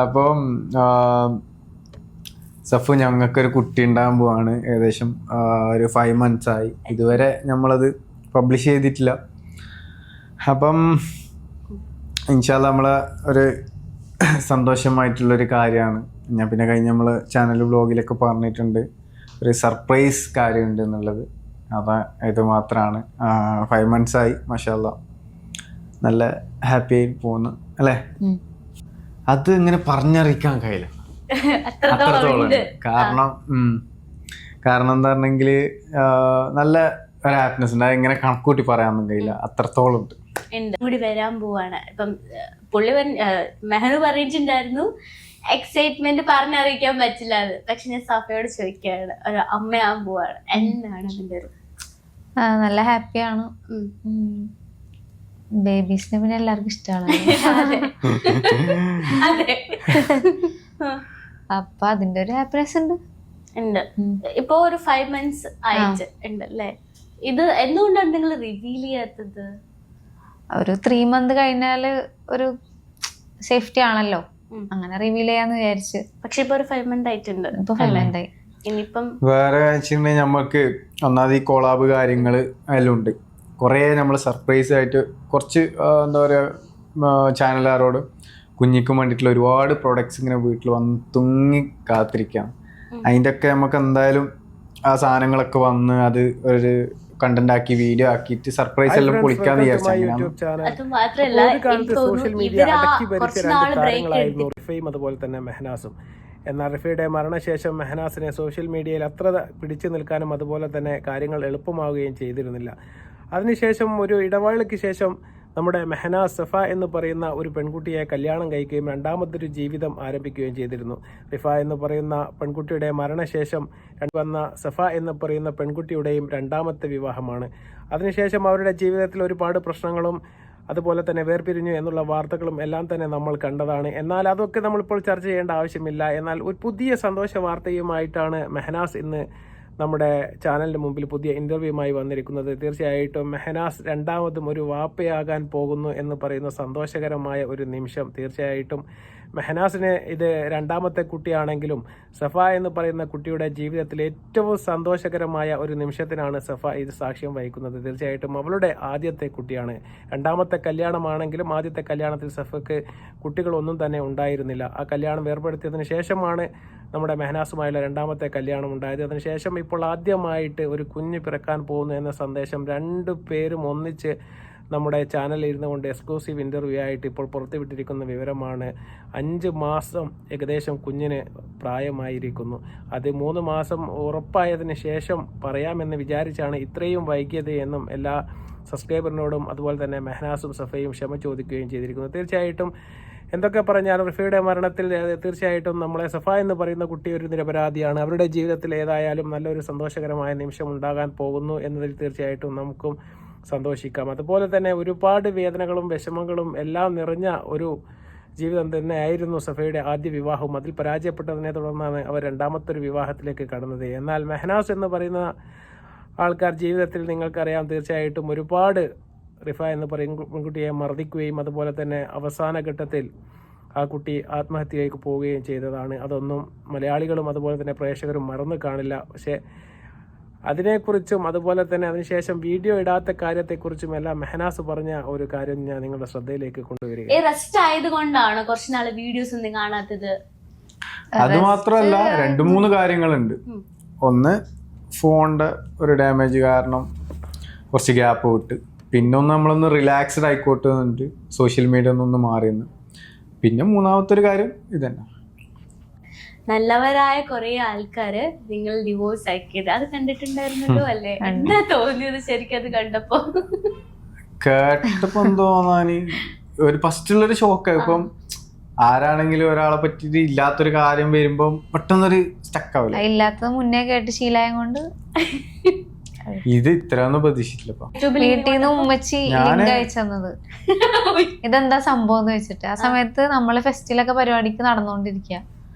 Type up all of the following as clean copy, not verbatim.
അപ്പം സഫു ഞങ്ങൾക്കൊരു കുട്ടി ഉണ്ടാകാൻ പോവാണ്. ഏകദേശം ഒരു 5 months ആയി. ഇതുവരെ നമ്മളത് പബ്ലിഷ് ചെയ്തിട്ടില്ല. അപ്പം ഇൻഷാ അല്ലാ നമ്മളെ ഒരു സന്തോഷമായിട്ടുള്ളൊരു കാര്യമാണ്. ഞാൻ പിന്നെ കഴിഞ്ഞ നമ്മൾ ചാനൽ വ്ലോഗിലൊക്കെ പറഞ്ഞിട്ടുണ്ട് ഒരു സർപ്രൈസ് കാര്യമുണ്ട് എന്നുള്ളത്. അതാ ഇത് മാത്രമാണ്. 5 months ആയി. മാഷാ അല്ലാ നല്ല ഹാപ്പി ആയി പോകുന്നു അല്ലേ. അത് ഇങ്ങനെ പറഞ്ഞറിയിക്കാൻ കഴിയില്ല അത്രത്തോളം. കാരണം എന്താ പറഞ്ഞെങ്കിൽ നല്ല ഒരു ഹാപ്പിനെസ് ഉണ്ട്. ഇങ്ങനെ കണക്കൂട്ടി പറയാനൊന്നും കഴിയില്ല, അത്രത്തോളം ഉണ്ട്. കൂടി വരാൻ പോവാണ്. ഇപ്പം പുള്ളി മെഹനു പറഞ്ഞിട്ടുണ്ടായിരുന്നു എക്സൈറ്റ്മെന്റ് പറഞ്ഞറിയിക്കാൻ പറ്റില്ല അത്. പക്ഷെ ഞാൻ സഫയോട് ചോദിക്കുകയാണ്, ഒരു അമ്മയാവാൻ പോവാണ്, എന്താണ് അതിന്റെ ഒരു? നല്ല ഹാപ്പിയാണ്. ബേബീസിനെ പിന്നെ എല്ലാവർക്കും ഇഷ്ടമാണ്. അപ്പൊ അതിന്റെ ഒരു ഹാപ്പിനെസ് ഉണ്ട്. ഇപ്പൊ ഒരു 5 months ആയിട്ട് ഉണ്ട് അല്ലേ. ഇത് എന്തുകൊണ്ടാണ് നിങ്ങൾ റിവീൽ ചെയ്യാത്തത്? ഒരു 3 months കഴിഞ്ഞാല് ഒരു സേഫ്റ്റി ആണല്ലോ, അങ്ങനെ റിവീൽ ചെയ്യാന്ന് വിചാരിച്ചു. പക്ഷെ ഇപ്പൊ ഒരു 5 months ആയിട്ടുണ്ട്. ഇപ്പൊ 5 months ആയി. ഇനിയിപ്പം വേറെ വെച്ചിട്ടുണ്ടെങ്കിൽ നമ്മൾക്ക് ഒന്നാമത് ഈ കൊളാബ് കാര്യങ്ങള് എല്ലാം ഉണ്ട്. കുറേ നമ്മൾ സർപ്രൈസ് ആയിട്ട് കുറച്ച് എന്താ പറയുക ചാനലുകാരോട് കുഞ്ഞിക്കും വേണ്ടിയിട്ടുള്ള ഒരുപാട് പ്രൊഡക്ട്സ് ഇങ്ങനെ വീട്ടിൽ വന്ന് തുങ്ങി കാത്തിരിക്കാം. അതിൻ്റെ ഒക്കെ നമുക്ക് എന്തായാലും ആ സാധനങ്ങളൊക്കെ വന്ന് അത് ഒരു കണ്ടന്റ് ആക്കി വീഡിയോ ആക്കിയിട്ട് സർപ്രൈസ് എല്ലാം പൊളിക്കാന്ന് വിചാരിച്ചു. അത് മാത്രല്ല സോഷ്യൽ മീഡിയ അടക്കി ഭരിച്ച 2 താരങ്ങളായിരുന്നു റിഫയും അതുപോലെ തന്നെ മെഹനാസും. എന്നാൽ റിഫയുടെ മരണശേഷം മെഹനാസിനെ സോഷ്യൽ മീഡിയയിൽ അത്ര പിടിച്ചു നിൽക്കാനും അതുപോലെ തന്നെ കാര്യങ്ങൾ എളുപ്പമാവുകയും ചെയ്തിരുന്നില്ല. അതിനുശേഷം ഒരു ഇടവേളയ്ക്ക് ശേഷം നമ്മുടെ മെഹനാസ് സഫ എന്ന് പറയുന്ന ഒരു പെൺകുട്ടിയെ കല്യാണം കഴിക്കുകയും രണ്ടാമതൊരു ജീവിതം ആരംഭിക്കുകയും ചെയ്തിരുന്നു. റിഫ എന്ന് പറയുന്ന പെൺകുട്ടിയുടെ മരണശേഷം വന്ന സഫ എന്ന് പറയുന്ന പെൺകുട്ടിയുടെയും 2ാമത്തെ വിവാഹമാണ്. അതിനുശേഷം അവരുടെ ജീവിതത്തിൽ ഒരുപാട് പ്രശ്നങ്ങളും അതുപോലെ തന്നെ വേർപിരിഞ്ഞു എന്നുള്ള വാർത്തകളും എല്ലാം തന്നെ നമ്മൾ കണ്ടതാണ്. എന്നാൽ അതൊക്കെ നമ്മളിപ്പോൾ ചർച്ച ചെയ്യേണ്ട ആവശ്യമില്ല. എന്നാൽ ഒരു പുതിയ സന്തോഷ വാർത്തയുമായിട്ടാണ് മെഹനാസ് ഇന്ന് നമ്മുടെ ചാനലിന് മുമ്പിൽ പുതിയ ഇൻ്റർവ്യൂമായി വന്നിരിക്കുന്നത്. തീർച്ചയായിട്ടും മെഹനാസ് 2ാമതും ഒരു വാപ്പയാകാൻ പോകുന്നു എന്ന് പറയുന്ന സന്തോഷകരമായ ഒരു നിമിഷം. തീർച്ചയായിട്ടും മെഹനാസിന് ഇത് 2ാമത്തെ കുട്ടിയാണെങ്കിലും സഫ എന്ന് പറയുന്ന കുട്ടിയുടെ ജീവിതത്തിൽ ഏറ്റവും സന്തോഷകരമായ ഒരു നിമിഷത്തിനാണ് സഫ ഇത് സാക്ഷ്യം വഹിക്കുന്നത്. തീർച്ചയായിട്ടും അവളുടെ ആദ്യത്തെ കുട്ടിയാണ്. 2ാമത്തെ കല്യാണമാണെങ്കിലും ആദ്യത്തെ കല്യാണത്തിൽ സഫക്ക് കുട്ടികളൊന്നും തന്നെ ഉണ്ടായിരുന്നില്ല. ആ കല്യാണം വേർപെടുത്തിയതിനു ശേഷമാണ് നമ്മുടെ മെഹനാസുമായുള്ള 2ാമത്തെ കല്യാണം ഉണ്ടായത്. അതിനുശേഷം ഇപ്പോൾ ആദ്യമായിട്ട് ഒരു കുഞ്ഞ് പിറക്കാൻ പോകുന്നു എന്ന സന്ദേശം 2 പേരും ഒന്നിച്ച് നമ്മുടെ ചാനലിൽ ഇരുന്നു കൊണ്ട് എക്സ്ക്ലൂസീവ് ഇൻ്റർവ്യൂ ആയിട്ട് ഇപ്പോൾ പുറത്തുവിട്ടിരിക്കുന്ന വിവരമാണ്. 5 മാസം ഏകദേശം കുഞ്ഞിന് പ്രായമായിരിക്കുന്നു. അത് 3 മാസം ഉറപ്പായതിന് ശേഷം പറയാമെന്ന് വിചാരിച്ചാണ് ഇത്രയും വൈകിയത് എന്നും എല്ലാ സബ്സ്ക്രൈബറിനോടും അതുപോലെ തന്നെ മെഹനാസും സഫയും ക്ഷമ ചോദിക്കുകയും ചെയ്തിരിക്കുന്നു. തീർച്ചയായിട്ടും എന്തൊക്കെ പറഞ്ഞാലും റിഫയുടെ മരണത്തിൽ തീർച്ചയായിട്ടും നമ്മളെ സഫ എന്ന് പറയുന്ന കുട്ടി ഒരു നിരപരാധിയാണ്. അവരുടെ ജീവിതത്തിൽ ഏതായാലും നല്ലൊരു സന്തോഷകരമായ നിമിഷം ഉണ്ടാകാൻ പോകുന്നു എന്നതിൽ തീർച്ചയായിട്ടും നമുക്കും സന്തോഷിക്കാം. അതുപോലെ തന്നെ ഒരുപാട് വേദനകളും വിഷമങ്ങളും എല്ലാം നിറഞ്ഞ ഒരു ജീവിതം തന്നെയായിരുന്നു സഫയുടെ ആദ്യ വിവാഹവും. അതിൽ പരാജയപ്പെട്ടതിനെ തുടർന്നാണ് അവർ 2ാമത്തെ വിവാഹത്തിലേക്ക് കടന്നത്. എന്നാൽ മെഹനാസ് എന്ന് പറയുന്ന ആൾക്കാർ ജീവിതത്തിൽ നിങ്ങൾക്കറിയാം തീർച്ചയായിട്ടും ഒരുപാട് റിഫ എന്ന് പറയുന്ന പെൺകുട്ടിയെ മർദ്ദിക്കുകയും അതുപോലെ തന്നെ അവസാന ഘട്ടത്തിൽ ആ കുട്ടി ആത്മഹത്യയിലേക്ക് പോവുകയും ചെയ്തതാണ്. അതൊന്നും മലയാളികളും അതുപോലെ തന്നെ പ്രേക്ഷകരും മറന്നു കാണില്ല. പക്ഷേ അതിനെക്കുറിച്ചും അതുപോലെ തന്നെ അതിനുശേഷം വീഡിയോ ഇടാത്ത കാര്യത്തെക്കുറിച്ചും എല്ലാം മെഹനാസ് പറഞ്ഞ ഒരു കാര്യം ഞാൻ നിങ്ങളുടെ ശ്രദ്ധയിലേക്ക് കൊണ്ടുവരിക. റെസ്റ്റ് ആയതുകൊണ്ടാണ് കുറച്ച് നാള് വീഡിയോസ് ഒന്നും കാണാത്തത്. അത് മാത്രമല്ല 2-3 കാര്യങ്ങളുണ്ട്. ഒന്ന് ഫോണിന്റെ ഒരു ഡാമേജ് കാരണം കുറച്ച് ഗ്യാപ്പ് വിട്ട്, പിന്നെ ഒന്ന് നമ്മളൊന്ന് റിലാക്സ്ഡ് ആയിക്കോട്ടെ എന്നിട്ട് സോഷ്യൽ മീഡിയ ഒന്ന് മാറിയെന്ന്, പിന്നെ 3ാമത്തെ ഒരു കാര്യം ഇതന്നെ. നല്ലവരായ കുറെ ആൾക്കാര് നിങ്ങൾ ഡിവോഴ്സ് ആക്കിയത് അത് കണ്ടിട്ടുണ്ടായിരുന്നല്ലോ അല്ലേ? എന്താ തോന്നിയത് ശരിക്കും അത് കണ്ടപ്പോ? കേട്ടപ്പോ തോന്നാന് ഒരു ഫസ്റ്റുള്ളൊരു ഷോക്ക്. ഇപ്പം ആരാണെങ്കിലും ഒരാളെ പറ്റിട്ട് ഇല്ലാത്തൊരു കാര്യം വരുമ്പോ പെട്ടെന്നൊരു സ്റ്റക്ക് ആവില്ല. ഇല്ലാത്തത് മുന്നേ കേട്ട് ശീലായം കൊണ്ട് ഇത് ഇത്രയൊന്നും പ്രതീക്ഷിച്ചില്ലപ്പോ. വീട്ടിൽ നിന്ന് ഉമ്മച്ചി ലിങ്ക് അയച്ചത് ഇതെന്താ സംഭവം എന്ന് വെച്ചിട്ട്. ആ സമയത്ത് നമ്മള് ഫെസ്റ്റിവലൊക്കെ പരിപാടിക്ക് നടന്നുകൊണ്ടിരിക്കുക.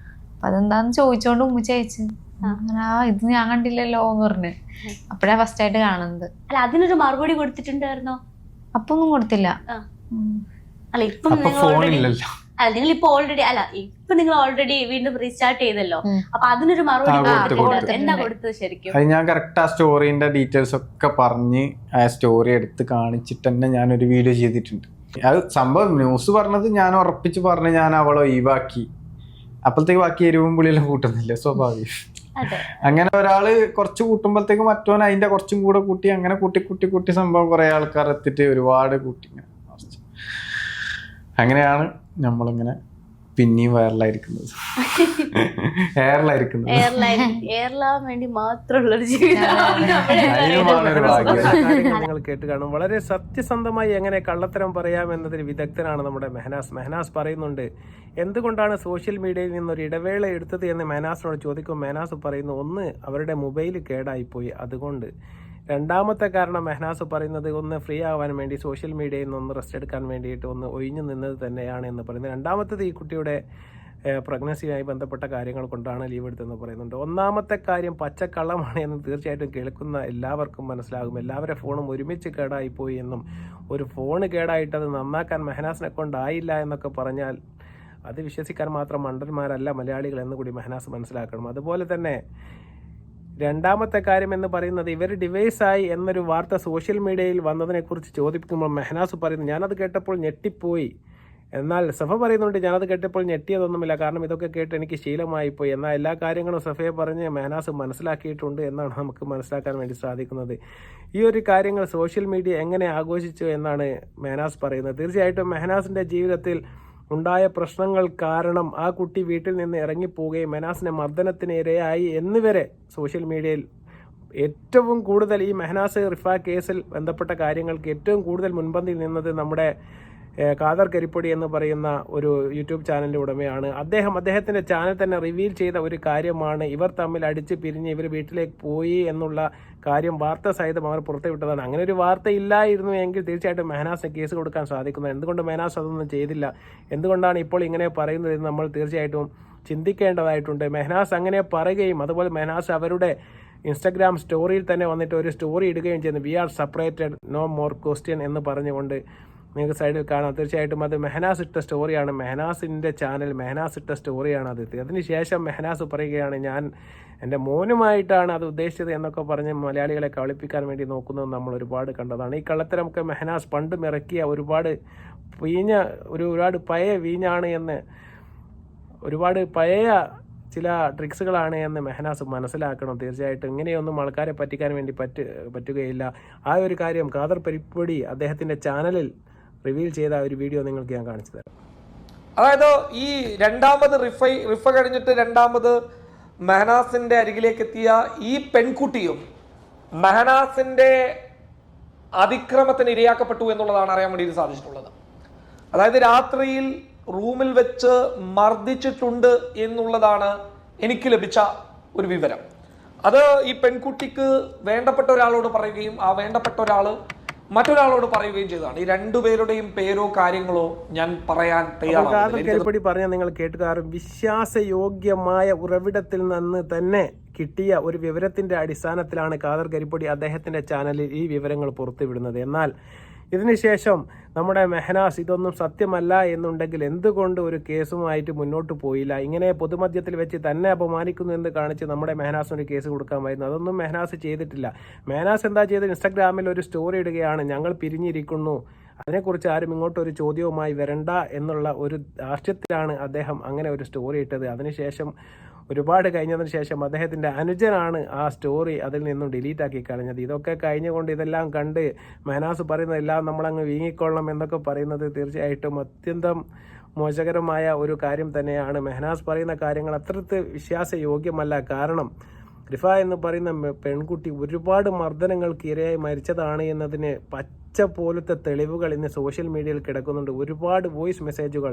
അപ്പൊ അതെന്താന്ന് ചോദിച്ചോണ്ട് ഉമ്മച്ചി അയച്ചു. ഇത് ഞാൻ കണ്ടില്ലല്ലോ എന്ന് പറഞ്ഞു. അപ്പഴാ ഫസ്റ്റ് ആയിട്ട് കാണുന്നത്. അല്ല, അതിനൊരു മറുപടി കൊടുത്തിട്ടുണ്ടായിരുന്നോ? അപ്പൊ ഒന്നും കൊടുത്തില്ല. അല്ല, ഇപ്പം അല്ല നിങ്ങൾ ഇപ്പൊ ഓൾറെഡി നിങ്ങൾ ഓൾറെഡി വീണ്ടും റീസ്റ്റാർട്ട് ചെയ്തല്ലോ, അപ്പൊ അതിനൊരു മറുപടി എന്താ കൊടുത്തത് ശരിക്കും? അത് ഞാൻ കറക്റ്റ് ആ സ്റ്റോറിന്റെ ഡീറ്റെയിൽസ് ഒക്കെ പറഞ്ഞ് ആ സ്റ്റോറി എടുത്ത് കാണിച്ചിട്ട് തന്നെ ഞാനൊരു വീഡിയോ ചെയ്തിട്ടുണ്ട്. അത് സംഭവം ന്യൂസ് പറഞ്ഞത് ഞാൻ ഉറപ്പിച്ച് പറഞ്ഞ് ഞാൻ അവളെ ഒഴിവാക്കി. അപ്പോഴത്തേക്ക് ബാക്കി എരിവും പുളിയെല്ലാം കൂട്ടുന്നില്ല, സ്വാഭാവികം. അങ്ങനെ ഒരാള് കുറച്ച് കൂട്ടുമ്പോഴത്തേക്ക് മറ്റോൻ അതിന്റെ കുറച്ചും കൂടെ കൂട്ടി, അങ്ങനെ കൂട്ടി സംഭവം കുറെ ആൾക്കാർ എത്തിയിട്ട് ഒരുപാട് കൂട്ടി. അങ്ങനെയാണ് നമ്മളിങ്ങനെ പിന്നെയും വൈറലായിരിക്കുന്നത്. എയർലാവാൻ വേണ്ടി മാത്രമുള്ളൊരു ജീവിതം നിങ്ങൾ കേട്ട് കാണും. വളരെ സത്യസന്ധമായി എങ്ങനെ കള്ളത്തരം പറയാം എന്നതിൽ വിദഗ്ധനാണ് നമ്മുടെ മെഹനാസ്. മെഹനാസ് പറയുന്നുണ്ട്, എന്തുകൊണ്ടാണ് സോഷ്യൽ മീഡിയയിൽ നിന്നൊരു ഇടവേള എടുത്തത് എന്ന് മെഹനാസിനോട് ചോദിക്കും. മെഹനാസ് പറയുന്നു, ഒന്ന് അവരുടെ മൊബൈൽ കേടായിപ്പോയി, അതുകൊണ്ട്. രണ്ടാമത്തെ കാരണം മെഹനാസ് പറയുന്നത്, ഒന്ന് ഫ്രീ ആവാൻ വേണ്ടി സോഷ്യൽ മീഡിയയിൽ നിന്ന് ഒന്ന് റെസ്റ്റ് എടുക്കാൻ വേണ്ടിയിട്ട് ഒന്ന് ഒഴിഞ്ഞു നിന്നത് തന്നെയാണ് എന്ന് പറയുന്നത്. രണ്ടാമത്തേത് ഈ കുട്ടിയുടെ പ്രഗ്നൻസിയുമായി ബന്ധപ്പെട്ട കാര്യങ്ങൾ കൊണ്ടാണ് ലീവ് എടുത്തതെന്ന് പറയുന്നുണ്ട്. ഒന്നാമത്തെ കാര്യം പച്ചക്കള്ളമാണ് എന്ന് തീർച്ചയായിട്ടും കേൾക്കുന്ന എല്ലാവർക്കും മനസ്സിലാകും. എല്ലാവരുടെ ഫോണും ഒരുമിച്ച് കേടായിപ്പോയി എന്നും ഒരു ഫോണ് കേടായിട്ട് അത് നന്നാക്കാൻ മെഹനാസിനെ കൊണ്ടായില്ല എന്നൊക്കെ പറഞ്ഞാൽ അത് വിശ്വസിക്കാൻ മാത്രം മണ്ടന്മാരല്ല മലയാളികൾ എന്ന് കൂടി മെഹനാസ് മനസ്സിലാക്കണം. അതുപോലെ തന്നെ രണ്ടാമത്തെ കാര്യം എന്ന് പറയുന്നത്, ഇവർ ഡിവൈസായി എന്നൊരു വാർത്ത സോഷ്യൽ മീഡിയയിൽ വന്നതിനെക്കുറിച്ച് ചോദിക്കുമ്പോൾ മെഹനാസ് പറയുന്നു, ഞാനത് കേട്ടപ്പോൾ ഞെട്ടിപ്പോയി. എന്നാൽ സഫ പറയുന്നുണ്ട്, ഞാനത് കേട്ടപ്പോൾ ഞെട്ടിയതൊന്നുമില്ല, കാരണം ഇതൊക്കെ കേട്ട് എനിക്ക് ശീലമായിപ്പോയി. എന്നാൽ എല്ലാ കാര്യങ്ങളും സഫയെ പറഞ്ഞ് മെഹനാസ് മനസ്സിലാക്കിയിട്ടുണ്ട് എന്നാണ് നമുക്ക് മനസ്സിലാക്കാൻ വേണ്ടി സാധിക്കുന്നത്. ഈ ഒരു കാര്യങ്ങൾ സോഷ്യൽ മീഡിയ എങ്ങനെ ആഘോഷിച്ചു എന്നാണ് മെഹനാസ് പറയുന്നത്. തീർച്ചയായിട്ടും മെഹനാസിൻ്റെ ജീവിതത്തിൽ ഉണ്ടായ പ്രശ്നങ്ങൾ കാരണം ആ കുട്ടി വീട്ടിൽ നിന്ന് ഇറങ്ങിപ്പോവുകയും മെഹനാസിനെ മർദ്ദനത്തിന് ഇരയായി എന്നിവരെ സോഷ്യൽ മീഡിയയിൽ ഏറ്റവും കൂടുതൽ ഈ മെഹനാസ് റിഫ കേസിൽ ബന്ധപ്പെട്ട കാര്യങ്ങൾക്ക് ഏറ്റവും കൂടുതൽ മുൻപന്തിയിൽ നിന്നത് നമ്മുടെ ഖാദർ കരിപ്പൊടി എന്ന് പറയുന്ന ഒരു യൂട്യൂബ് ചാനലിൻ്റെ ഉടമയാണ്. അദ്ദേഹത്തിൻ്റെ ചാനൽ തന്നെ റിവീൽ ചെയ്ത ഒരു കാര്യമാണ്, ഇവർ തമ്മിൽ അടിച്ച് പിരിഞ്ഞ് ഇവർ വീട്ടിലേക്ക് പോയി എന്നുള്ള കാര്യം വാർത്ത സഹിതം അവർ പുറത്തുവിട്ടതാണ്. അങ്ങനെ ഒരു വാർത്ത ഇല്ലായിരുന്നു എങ്കിൽ തീർച്ചയായിട്ടും മെഹനാസിന് കേസ് കൊടുക്കാൻ സാധിക്കുന്നത്. എന്തുകൊണ്ട് മെഹനാസ് അതൊന്നും ചെയ്തില്ല, എന്തുകൊണ്ടാണ് ഇപ്പോൾ ഇങ്ങനെ പറയുന്നത് നമ്മൾ തീർച്ചയായിട്ടും ചിന്തിക്കേണ്ടതായിട്ടുണ്ട്. മെഹനാസ് അങ്ങനെ പറയുകയും അതുപോലെ മെഹനാസ് അവരുടെ ഇൻസ്റ്റഗ്രാം സ്റ്റോറിയിൽ തന്നെ വന്നിട്ട് ഒരു സ്റ്റോറി ഇടുകയും ചെയ്യുന്നു, we are separated, no more question എന്ന് പറഞ്ഞുകൊണ്ട് നിങ്ങൾക്ക് സൈഡിൽ കാണാം. തീർച്ചയായിട്ടും അത് മെഹനാസ് ഇട്ട സ്റ്റോറിയാണ്, മെഹനാസിൻ്റെ ചാനൽ മെഹനാസ് ഇട്ട സ്റ്റോറിയാണ് അത്. അതിനുശേഷം മെഹനാസ് പറയുകയാണ്, ഞാൻ എൻ്റെ മോനുമായിട്ടാണ് അത് ഉദ്ദേശിച്ചത് എന്നൊക്കെ പറഞ്ഞ് മലയാളികളെ കളിപ്പിക്കാൻ വേണ്ടി നോക്കുന്നത് നമ്മൾ ഒരുപാട് കണ്ടതാണ്. ഈ കള്ളത്തരമൊക്കെ മെഹനാസ് പണ്ടും ഇറക്കിയ ഒരുപാട് പഴയ വീഞ്ഞാണ് എന്ന്, ഒരുപാട് പഴയ ചില ട്രിക്സുകളാണ് എന്ന് മെഹനാസ് മനസ്സിലാക്കണം. തീർച്ചയായിട്ടും ഇങ്ങനെയൊന്നും ആൾക്കാരെ പറ്റിക്കാൻ വേണ്ടി പറ്റുകയില്ല. ആ ഒരു കാര്യം ഖാദർ കരിപ്പൊടി അദ്ദേഹത്തിൻ്റെ ചാനലിൽ റിവീൽ ചെയ്ത ഒരു വീഡിയോ നിങ്ങൾക്ക് ഞാൻ കാണിച്ചു തരാം. അതായത് ഈ രണ്ടാമത് റിഫ കഴിഞ്ഞിട്ട് രണ്ടാമത് മെഹനാസിന്റെ അരികിലേക്ക് എത്തിയ ഈ പെൺകുട്ടിയും മെഹനാസിന്റെ അതിക്രമത്തിന് ഇരയാക്കപ്പെട്ടു എന്നുള്ളതാണ് അറിയാൻ വേണ്ടി സാധിച്ചിട്ടുള്ളത്. അതായത് രാത്രിയിൽ റൂമിൽ വെച്ച് മർദ്ദിച്ചിട്ടുണ്ട് എന്നുള്ളതാണ് എനിക്ക് ലഭിച്ച ഒരു വിവരം. അത് ഈ പെൺകുട്ടിക്ക് വേണ്ടപ്പെട്ട ഒരാളോട് പറയുകയും ആ വേണ്ടപ്പെട്ട ഒരാൾ മറ്റൊരാളോട് പറയുകയും ചെയ്തതാണ്. ഈ രണ്ടുപേരുടെയും പേരോ കാര്യങ്ങളോ ഞാൻ പറയാൻ തയ്യാറാണ്. പറഞ്ഞാൽ നിങ്ങൾ കേട്ടുകാരും വിശ്വാസയോഗ്യമായ ഉറവിടത്തിൽ നിന്ന് തന്നെ കിട്ടിയ ഒരു വിവരത്തിന്റെ അടിസ്ഥാനത്തിലാണ് ഖാദർ കരിപ്പൊടി അദ്ദേഹത്തിന്റെ ചാനലിൽ ഈ വിവരങ്ങൾ പുറത്തുവിടുന്നത്. എന്നാൽ ഇതിനുശേഷം നമ്മുടെ മെഹനാസ് ഇതൊന്നും സത്യമല്ല എന്നുണ്ടെങ്കിൽ എന്തുകൊണ്ട് ഒരു കേസുമായിട്ട് മുന്നോട്ട് പോയില്ല, ഇങ്ങനെ പൊതുമധ്യത്തിൽ വെച്ച് തന്നെ അപമാനിക്കുന്നു എന്ന് കാണിച്ച് നമ്മുടെ മെഹനാസിന് ഒരു കേസ് കൊടുക്കാമായിരുന്നു. അതൊന്നും മെഹനാസ് ചെയ്തിട്ടില്ല. മെഹനാസ് എന്താ ചെയ്തത്, ഇൻസ്റ്റാഗ്രാമിൽ ഒരു സ്റ്റോറി ഇടുകയാണ്, ഞങ്ങൾ പിരിഞ്ഞിരിക്കുന്നു, അതിനെക്കുറിച്ച് ആരും ഇങ്ങോട്ടൊരു ചോദ്യവുമായി വരണ്ട എന്നുള്ള ഒരു ധാർഷ്ട്യത്തിലാണ് അദ്ദേഹം അങ്ങനെ ഒരു സ്റ്റോറി ഇട്ടത്. അതിനുശേഷം ഒരുപാട് കഴിഞ്ഞതിന് ശേഷം അദ്ദേഹത്തിൻ്റെ അനുജനാണ് ആ സ്റ്റോറി അതിൽ നിന്നും ഡിലീറ്റ് ആക്കി കളഞ്ഞത്. ഇതൊക്കെ കഴിഞ്ഞുകൊണ്ട് ഇതെല്ലാം കണ്ട് മെഹനാസ് പറയുന്നതെല്ലാം നമ്മളങ്ങ് വീങ്ങിക്കൊള്ളണം എന്നൊക്കെ പറയുന്നത് തീർച്ചയായിട്ടും അത്യന്തം മോശകരമായ ഒരു കാര്യം തന്നെയാണ്. മെഹനാസ് പറയുന്ന കാര്യങ്ങൾ അത്രത്ത് വിശ്വാസയോഗ്യമല്ല. കാരണം റിഫ എന്ന് പറയുന്ന പെൺകുട്ടി ഒരുപാട് മർദ്ദനങ്ങൾക്ക് ഇരയായി മരിച്ചതാണ് എന്നതിന് പച്ച പോലത്തെ തെളിവുകൾ ഇന്ന് സോഷ്യൽ മീഡിയയിൽ കിടക്കുന്നുണ്ട്. ഒരുപാട് വോയിസ് മെസ്സേജുകൾ,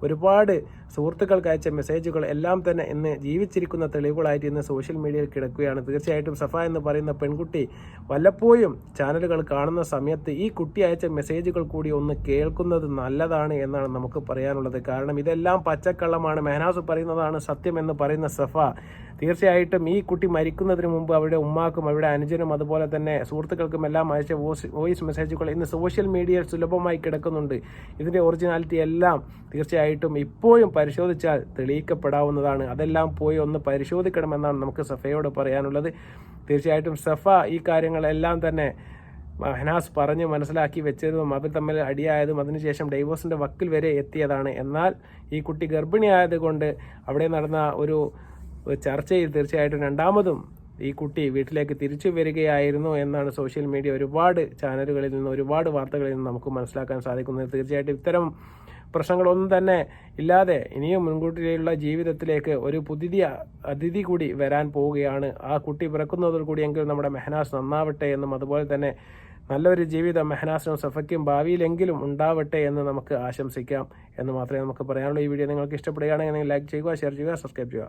ഒരുപാട് സുഹൃത്തുക്കൾക്ക് അയച്ച മെസ്സേജുകൾ എല്ലാം തന്നെ ഇന്ന് ജീവിച്ചിരിക്കുന്ന തെളിവുകളായിട്ട് ഇന്ന് സോഷ്യൽ മീഡിയയിൽ കിടക്കുകയാണ്. തീർച്ചയായിട്ടും സഫ എന്ന് പറയുന്ന പെൺകുട്ടി വല്ലപ്പോഴും ചാനലുകൾ കാണുന്ന സമയത്ത് ഈ കുട്ടി അയച്ച മെസ്സേജുകൾ കൂടി ഒന്ന് കേൾക്കുന്നത് നല്ലതാണ് എന്നാണ് നമുക്ക് പറയാനുള്ളത്. കാരണം ഇതെല്ലാം പച്ചക്കള്ളമാണ്. മെഹനാസ് പറയുന്നതാണ് സത്യം എന്ന് പറയുന്ന സഫ തീർച്ചയായിട്ടും ഈ കുട്ടി മരിക്കുന്നതിന് മുമ്പ് അവരുടെ ഉമ്മാക്കും അവരുടെ അനുജനും അതുപോലെ തന്നെ സുഹൃത്തുക്കൾക്കും എല്ലാം അയച്ച വോയിസ് മെസ്സേജുകൾ വാർത്തകൾ ഇന്ന് സോഷ്യൽ മീഡിയയിൽ സുലഭമായി കിടക്കുന്നുണ്ട്. ഇതിൻ്റെ ഒറിജിനാലിറ്റി എല്ലാം തീർച്ചയായിട്ടും ഇപ്പോഴും പരിശോധിച്ചാൽ തെളിയിക്കപ്പെടാവുന്നതാണ്. അതെല്ലാം പോയി ഒന്ന് പരിശോധിക്കണമെന്നാണ് നമുക്ക് സഫയോട് പറയാനുള്ളത്. തീർച്ചയായിട്ടും സഫ ഈ കാര്യങ്ങളെല്ലാം തന്നെ മെഹനാസ് പറഞ്ഞ് മനസ്സിലാക്കി വെച്ചതും അവർ തമ്മിൽ അടിയായതും അതിനുശേഷം ഡൈവോഴ്സിൻ്റെ വക്കിൽ വരെ എത്തിയതാണ്. എന്നാൽ ഈ കുട്ടി ഗർഭിണിയായതുകൊണ്ട് അവിടെ നടന്ന ഒരു ചർച്ചയിൽ തീർച്ചയായിട്ടും രണ്ടാമതും ഈ കുട്ടി വീട്ടിലേക്ക് തിരിച്ചു വരികയായിരുന്നു എന്നാണ് സോഷ്യൽ മീഡിയ ഒരുപാട് ചാനലുകളിൽ നിന്ന് ഒരുപാട് വാർത്തകളിൽ നിന്ന് നമുക്ക് മനസ്സിലാക്കാൻ സാധിക്കുന്നത്. തീർച്ചയായിട്ടും ഇത്തരം പ്രശ്നങ്ങളൊന്നും തന്നെ ഇല്ലാതെ ഇനിയും മുൻകൂട്ടിയുള്ള ജീവിതത്തിലേക്ക് ഒരു പുതിയ അതിഥി കൂടി വരാൻ പോവുകയാണ്. ആ കുട്ടി പിറക്കുന്നതോടുകൂടിയെങ്കിലും നമ്മുടെ മെഹനാസ് നന്നാവട്ടെ എന്നും അതുപോലെ തന്നെ നല്ലൊരു ജീവിതം മെഹനാസിനും സഫയ്ക്കും ഭാവിയിലെങ്കിലും ഉണ്ടാവട്ടെ എന്ന് നമുക്ക് ആശംസിക്കാം എന്ന് മാത്രമേ നമുക്ക് പറയാനുള്ളൂ. ഈ വീഡിയോ നിങ്ങൾക്ക് ഇഷ്ടപ്പെടുകയാണെങ്കിൽ ലൈക്ക് ചെയ്യുക, ഷെയർ ചെയ്യുക, സബ്സ്ക്രൈബ് ചെയ്യുക.